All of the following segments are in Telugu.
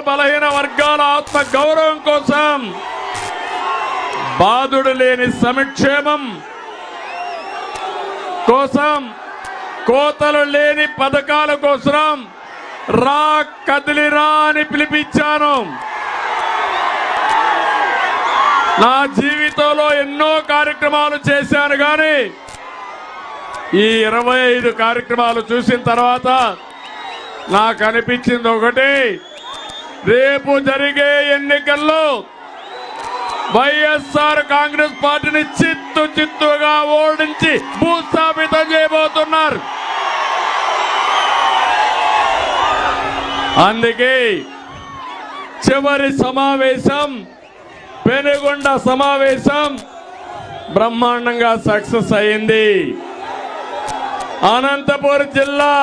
బలహీన వర్గాల ఆత్మ గౌరవం కోసం బాధుడు లేని సంక్షేమం కోసం కోతలు లేని పథకాల కోసం రా కదిలిరా అని పిలిపించాను. నా జీవితంలో ఎన్నో కార్యక్రమాలు చేశాను కానీ ఈ 25 కార్యక్రమాలు చూసిన తర్వాత నాకు అనిపించింది ఒకటి, రేపు జరిగే ఎన్నికల్లో వైఎస్ఆర్ కాంగ్రెస్ పార్టీని చిత్తుగా ఓడించి భూస్థాపితం చేయబోతున్నారు. అందుకే చివరి సమావేశం పెనుగొండ సమావేశం బ్రహ్మాండంగా సక్సెస్ అయింది. అనంతపురం జిల్లా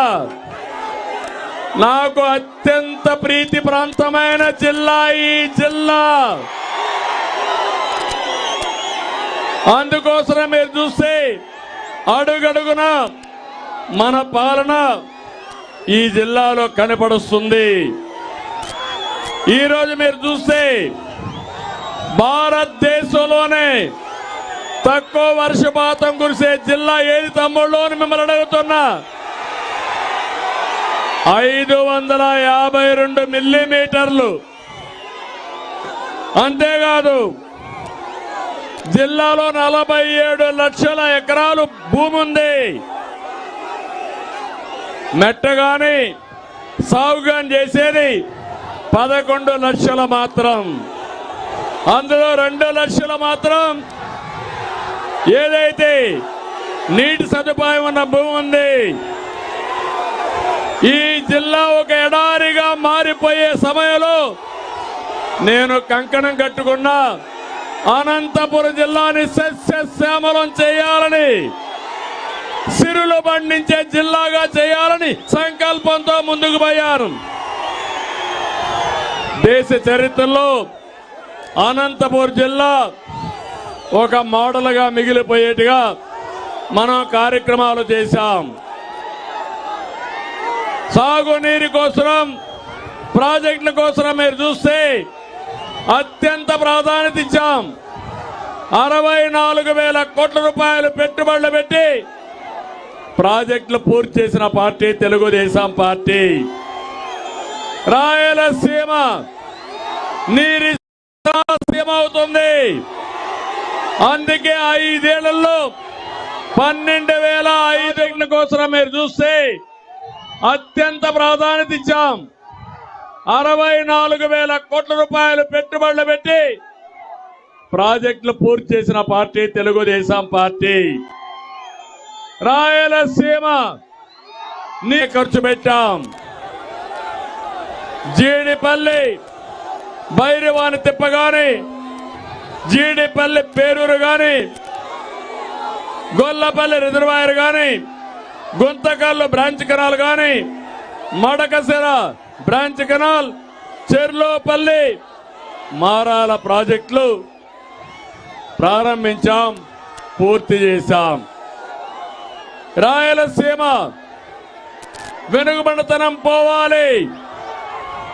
నాకు అత్యంత ప్రీతి ప్రాంతమైన జిల్లా ఈ జిల్లా. అందుకోసం మీరు చూస్తే అడుగడుగున మన పాలన ఈ జిల్లాలో కనపడుస్తుంది. ఈరోజు మీరు చూస్తే భారతదేశంలోనే తక్కువ వర్షపాతం కురిసే జిల్లా ఏది తమ్ముళ్ళు అని మిమ్మల్ని అడుగుతున్నా. 552 మిల్లీమీటర్లు. అంతేకాదు జిల్లాలో 47 లక్షల ఎకరాలు భూమి ఉంది. మెట్టగాని సాగుగాని చేసేది 11 లక్షల మాత్రం. అందులో 2 లక్షలు మాత్రం ఏదైతే నీటి సదుపాయం ఉన్న భూమి ఉంది. ఈ జిల్లా ఒక ఎడారిగా మారిపోయే సమయంలో నేను కంకణం కట్టుకున్నా అనంతపురం జిల్లాని సస్యశ్యామలం చేయాలని, సిరులు పండించే జిల్లాగా చేయాలని సంకల్పంతో ముందుకు పోయాను. దేశ చరిత్రలో అనంతపురం జిల్లా ఒక మోడల్గా మిగిలిపోయేట్టుగా మనం కార్యక్రమాలు చేశాం. సాగునీరు కోసం ప్రాజెక్టుల కోసం మీరు చూస్తే అత్యంత ప్రాధాన్యత ఇచ్చాం. 64,000 కోట్ల రూపాయలు పెట్టుబడులు పెట్టి ప్రాజెక్టులు పూర్తి చేసిన పార్టీ తెలుగుదేశం పార్టీ. రాయలసీమ నీరి సీమ అవుతుంది. అందుకే 5 ఏళ్లలో 12,500 కోసం మీరు చూస్తే అత్యంత ప్రాధాన్యత ఇచ్చాం. 64,000 కోట్ల రూపాయలు పెట్టుబడులు పెట్టి ప్రాజెక్టులు పూర్తి చేసిన పార్టీ తెలుగుదేశం పార్టీ. రాయలసీమ నీ ఖర్చు పెట్టాం. జీడిపల్లి భైరవాని తిప్ప గాని, జీడిపల్లి పేరూరు గాని, గొల్లపల్లి రిజర్వాయర్ గాని, గుంతకల్లు బ్రాంచ్ కెనాల్ గాని, మడకసిర బ్రాంచ్ కెనాల్, చెర్లోపల్లి మారాల ప్రాజెక్టులు ప్రారంభించాం, పూర్తి చేశాం. రాయలసీమ వెనుకబడితనం పోవాలి,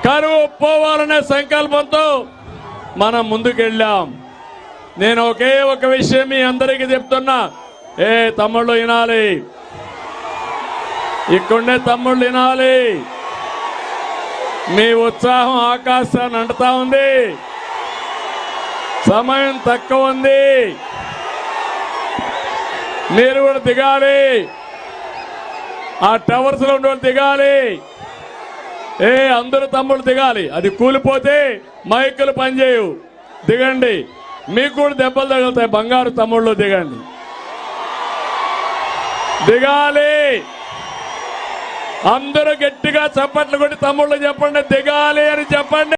కరువు పోవాలనే సంకల్పంతో మనం ముందుకెళ్ళాం. నేను ఒకే ఒక విషయం మీ అందరికీ చెప్తున్నా, తమ్ముళ్ళు వినాలి, ఇక్కడే తమ్ముళ్ళు వినాలి. మీ ఉత్సాహం ఆకాశాన్ని అంటుతా ఉంది. సమయం తక్కువ ఉంది, మీరు కూడా దిగాలి. ఆ టవర్స్ లో ఉండే దిగాలి. అందరూ తమ్ముళ్ళు దిగాలి. అది కూలిపోతే మైకులు పనిచేయవు. దిగండి, మీకు కూడా దెబ్బలు తగులుతాయి. బంగారు తమ్ముళ్ళు దిగండి, దిగాలి. అందరూ గట్టిగా చప్పట్లు కొట్టి తమ్ముళ్ళు చెప్పండి, దిగాలి అని చెప్పండి.